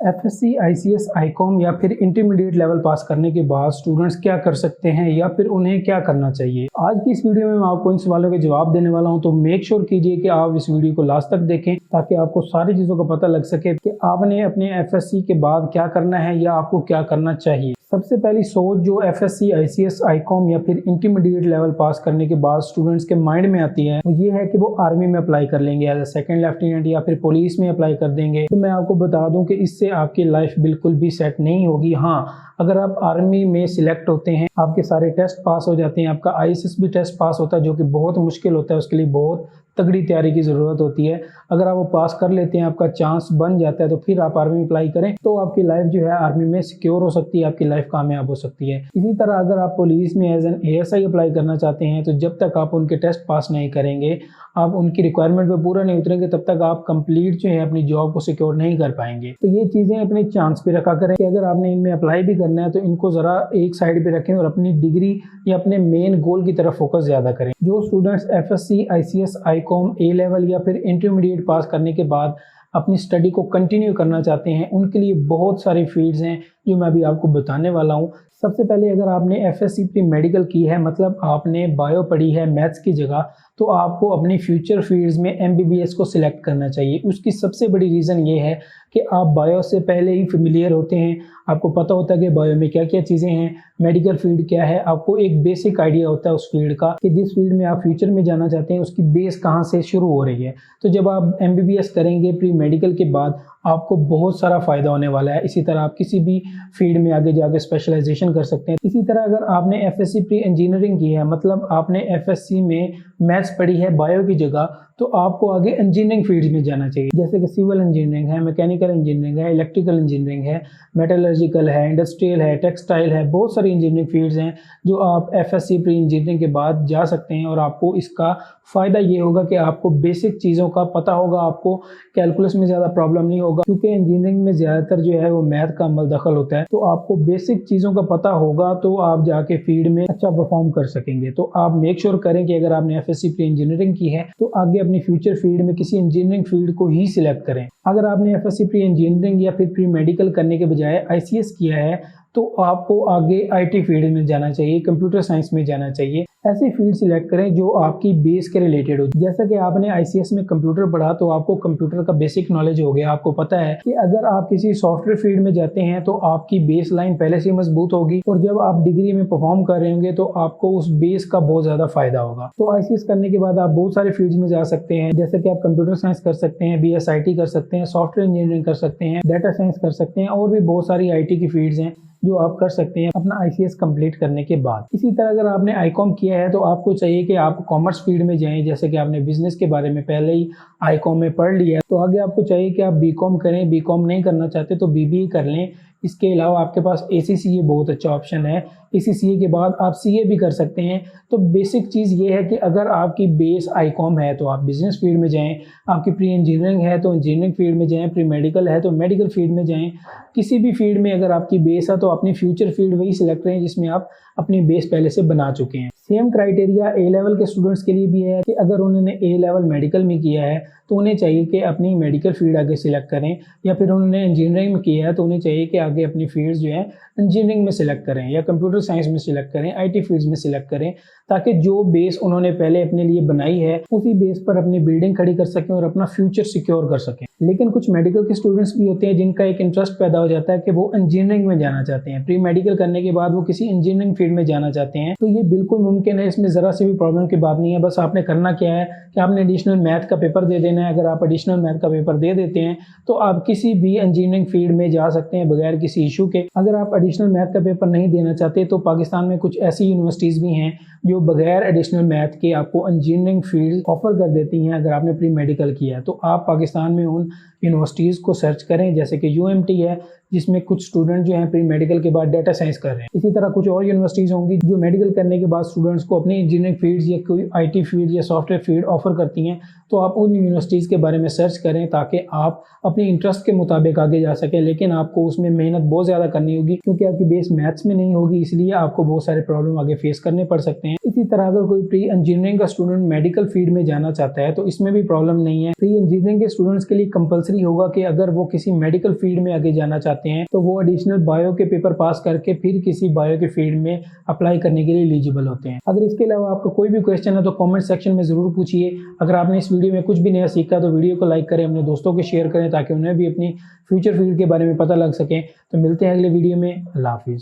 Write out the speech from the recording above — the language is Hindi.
एफएससी, आईसीएस, आईकॉम या फिर इंटरमीडिएट लेवल पास करने के बाद स्टूडेंट्स क्या कर सकते हैं या फिर उन्हें क्या करना चाहिए। आज की इस वीडियो में मैं आपको इन सवालों के जवाब देने वाला हूं, तो मेक श्योर कीजिए कि आप इस वीडियो को लास्ट तक देखें ताकि आपको सारी चीज़ों का पता लग सके कि आपने अपने एफएससी के बाद क्या करना है या आपको क्या करना चाहिए। सबसे पहली सोच जो एफएससी, आईसीएस, आईकॉम या फिर इंटरमीडिएट लेवल पास करने के बाद स्टूडेंट्स के माइंड में आती है वो ये है कि वो आर्मी में अप्लाई कर लेंगे एज ए सेकंड लेफ्टिनेंट या फिर पुलिस में अप्लाई कर देंगे। तो मैं आपको बता दूं कि इससे आपकी लाइफ बिल्कुल भी सेट नहीं होगी। हाँ, अगर आप आर्मी में सिलेक्ट होते हैं, आपके सारे टेस्ट पास हो जाते हैं, आपका आईएसएस भी टेस्ट पास होता है जो कि बहुत मुश्किल होता है, उसके लिए बहुत तगड़ी तैयारी की ज़रूरत होती है। अगर आप वो पास कर लेते हैं, आपका चांस बन जाता है, तो फिर आप आर्मी में अप्लाई करें तो आपकी लाइफ जो है आर्मी में सिक्योर हो सकती है, आपकी लाइफ कामयाब हो सकती है। इसी तरह अगर आप पुलिस में एज एन एएसआई अप्लाई करना चाहते हैं तो जब तक आप उनके टेस्ट पास नहीं करेंगे, आप उनकी रिक्वायरमेंट पे पूरा नहीं उतरेंगे, तब तक आप कंप्लीट जो है अपनी जॉब को सिक्योर नहीं कर पाएंगे। तो ये चीज़ें अपने चांस पे रखा करें कि अगर आपने इनमें अप्लाई भी करना है तो इनको ज़रा एक साइड पे रखें और अपनी डिग्री या अपने मेन गोल की तरफ फोकस ज़्यादा करें। जो स्टूडेंट्स एफएससी, आईसीएस, आईकॉम, ए लेवल या फिर इंटरमीडिएट पास करने के बाद अपनी स्टडी को कंटिन्यू करना चाहते हैं, उनके लिए बहुत सारी फील्ड्स हैं जो मैं अभी आपको बताने वाला हूँ। सबसे पहले अगर आपने एफएससी प्री मेडिकल की है, मतलब आपने बायो पढ़ी है मैथ्स की जगह, तो आपको अपनी फ्यूचर फील्ड्स में एमबीबीएस को सिलेक्ट करना चाहिए। उसकी सबसे बड़ी रीज़न ये है कि आप बायो से पहले ही फेमिलियर होते हैं, आपको पता होता है कि बायो में क्या क्या चीज़ें हैं, मेडिकल फील्ड क्या है, आपको एक बेसिक आइडिया होता है उस फील्ड का कि जिस फील्ड में आप फ्यूचर में जाना चाहते हैं उसकी बेस कहाँ से शुरू हो रही है। तो जब आप एमबीबीएस करेंगे प्री मेडिकल के बाद आपको बहुत सारा फ़ायदा होने वाला है। इसी तरह आप किसी भी फील्ड में आगे जाकर स्पेशलाइजेशन कर सकते हैं। इसी तरह अगर आपने एफएससी प्री इंजीनियरिंग की है, मतलब आपने एफएससी में मैथ्स पढ़ी है बायो की जगह, तो आपको आगे इंजीनियरिंग फील्ड में जाना चाहिए, जैसे कि सिविल इंजीनियरिंग है, मैकेनिकल इंजीनियरिंग है, इलेक्ट्रिकल इंजीनियरिंग है, मेटलर्जिकल है, इंडस्ट्रियल है, टेक्सटाइल है, बहुत सारी इंजीनियरिंग फील्ड्स हैं जो आप एफएससी प्री इंजीनियरिंग के बाद जा सकते हैं। और आपको इसका फ़ायदा ये होगा कि आपको बेसिक चीज़ों का पता होगा, आपको कैलकुलस में ज़्यादा प्रॉब्लम नहीं होगा, क्योंकि इंजीनियरिंग में ज़्यादातर जो है वो मैथ का अमल दखल होता है। तो आपको बेसिक चीज़ों का पता होगा तो आप जाके फील्ड में अच्छा परफॉर्म कर सकेंगे। तो आप मेक श्योर करें कि अगर आपने एफएससी प्री इंजीनियरिंग की है तो आगे अपनी फ्यूचर फील्ड में किसी इंजीनियरिंग फील्ड को ही सिलेक्ट करें। अगर आपने एफएससी प्री इंजीनियरिंग या फिर प्री मेडिकल करने के बजाय आईसीएस किया है तो आपको आगे आईटी फील्ड में जाना चाहिए, कंप्यूटर साइंस में जाना चाहिए। ऐसी फील्ड सिलेक्ट करें जो आपकी बेस के रिलेटेड हो। जैसा कि आपने आईसीएस में कंप्यूटर पढ़ा तो आपको कंप्यूटर का बेसिक नॉलेज हो गया, आपको पता है कि अगर आप किसी सॉफ्टवेयर फील्ड में जाते हैं तो आपकी बेस लाइन पहले से मजबूत होगी और जब आप डिग्री में परफॉर्म कर रहे होंगे तो आपको उस बेस का बहुत ज़्यादा फायदा होगा। तो आईसीएस करने के बाद आप बहुत सारे फील्ड में जा सकते हैं, जैसे कि आप कंप्यूटर साइंस कर सकते हैं, बीएसआईटी कर सकते हैं, सॉफ्टवेयर इंजीनियरिंग कर सकते हैं, डाटा साइंस कर सकते हैं, और भी बहुत सारी आईटी की फील्ड्स हैं जो आप कर सकते हैं अपना आईसीएस कंप्लीट करने के बाद। इसी तरह अगर आपने आईकॉम किया है तो आपको चाहिए कि आप कॉमर्स फील्ड में जाएं, जैसे कि आपने बिजनेस के बारे में पहले ही आईकॉम में पढ़ लिया है, तो आगे आपको चाहिए कि आप बीकॉम करें। बीकॉम नहीं करना चाहते तो बीबीए कर लें। इसके अलावा आपके पास एसीसीए बहुत अच्छा ऑप्शन है, एसीसीए के बाद आप सीए भी कर सकते हैं। तो बेसिक चीज़ ये है कि अगर आपकी बेस आईकॉम है तो आप बिजनेस फील्ड में जाएं, आपकी प्री इंजीनियरिंग है तो इंजीनियरिंग फील्ड में जाएं, प्री मेडिकल है तो मेडिकल फील्ड में जाएं। किसी भी फील्ड में अगर आपकी बेस है तो अपनी फ्यूचर फील्ड वही सिलेक्ट करें जिसमें आप अपनी बेस पहले से बना चुके हैं। सेम क्राइटेरिया ए लेवल के स्टूडेंट्स के लिए भी है कि अगर उन्होंने ए लेवल मेडिकल में किया है तो उन्हें चाहिए कि अपनी मेडिकल फील्ड आगे सिलेक्ट करें, या फिर उन्होंने इंजीनियरिंग में किया है तो उन्हें चाहिए कि आगे अपनी फील्ड्स जो है इंजीनियरिंग में सिलेक्ट करें या कंप्यूटर साइंस में सिलेक्ट करें, आईटी फील्ड्स में सिलेक्ट करें, ताकि जो बेस उन्होंने पहले अपने लिए बनाई है उसी बेस पर अपनी बिल्डिंग खड़ी कर सकें और अपना फ्यूचर सिक्योर कर सकें। लेकिन कुछ मेडिकल के स्टूडेंट्स भी होते हैं जिनका एक इंटरेस्ट पैदा हो जाता है कि वो इंजीनियरिंग में जाना चाहते हैं, प्री मेडिकल करने के बाद वो किसी इंजीनियरिंग फील्ड में जाना चाहते हैं। तो ये बिल्कुल मुमकिन है, इसमें ज़रा सी भी प्रॉब्लम की बात नहीं है। बस आपने करना क्या है कि आपने एडिशनल मैथ का पेपर दे देना है। अगर आप एडिशनल मैथ का पेपर दे देते हैं तो आप किसी भी इंजीनियरिंग फील्ड में जा सकते हैं बगैर किसी इशू के। अगर आप एडिशनल मैथ का पेपर नहीं देना चाहते तो पाकिस्तान में कुछ ऐसी यूनिवर्सिटीज़ भी हैं जो बगैर एडिशनल मैथ के आपको इंजीनियरिंग फील्ड ऑफर कर देती हैं। अगर आपने प्री मेडिकल किया है तो आप पाकिस्तान में उन यूनिवर्सिटीज़ को सर्च करें, जैसे कि यूएमटी है जिसमें कुछ स्टूडेंट जो हैं प्री मेडिकल के बाद डाटा साइंस कर रहे हैं। इसी तरह कुछ और यूनिवर्सिटीज़ होंगी जो मेडिकल करने के बाद स्टूडेंट्स को अपनी इंजीनियरिंग फील्ड्स या कोई आईटी फील्ड या सॉफ्टवेयर फील्ड ऑफर करती हैं। तो आप उन यूनिवर्सिटीज़ के बारे में सर्च करें ताकि आप अपने इंटरेस्ट के मुताबिक आगे जा सकें। लेकिन आपको उसमें मेहनत बहुत ज़्यादा करनी होगी क्योंकि आपकी बेस मैथ्स में नहीं होगी, इसलिए आपको बहुत सारे प्रॉब्लम आगे फेस करने पड़ सकते हैं। इसी तरह अगर कोई प्री इंजीनियरिंग का स्टूडेंट मेडिकल फील्ड में जाना चाहता है तो इसमें भी प्रॉब्लम नहीं है। प्री इंजीनियरिंग के स्टूडेंट्स के लिए कंपल्सरी कंपलसरी होगा कि अगर वो किसी मेडिकल फील्ड में आगे जाना चाहते हैं तो वो एडिशनल बायो के पेपर पास करके फिर किसी बायो के फील्ड में अप्लाई करने के लिए एलिजिबल होते हैं। अगर इसके अलावा आपका कोई भी क्वेश्चन है तो कमेंट सेक्शन में जरूर पूछिए। अगर आपने इस वीडियो में कुछ भी नया सीखा तो वीडियो को लाइक करें, अपने दोस्तों को शेयर करें ताकि उन्हें भी अपनी फ्यूचर फील्ड के बारे में पता लग सके। तो मिलते हैं अगले वीडियो में। अल्लाह हाफिज़।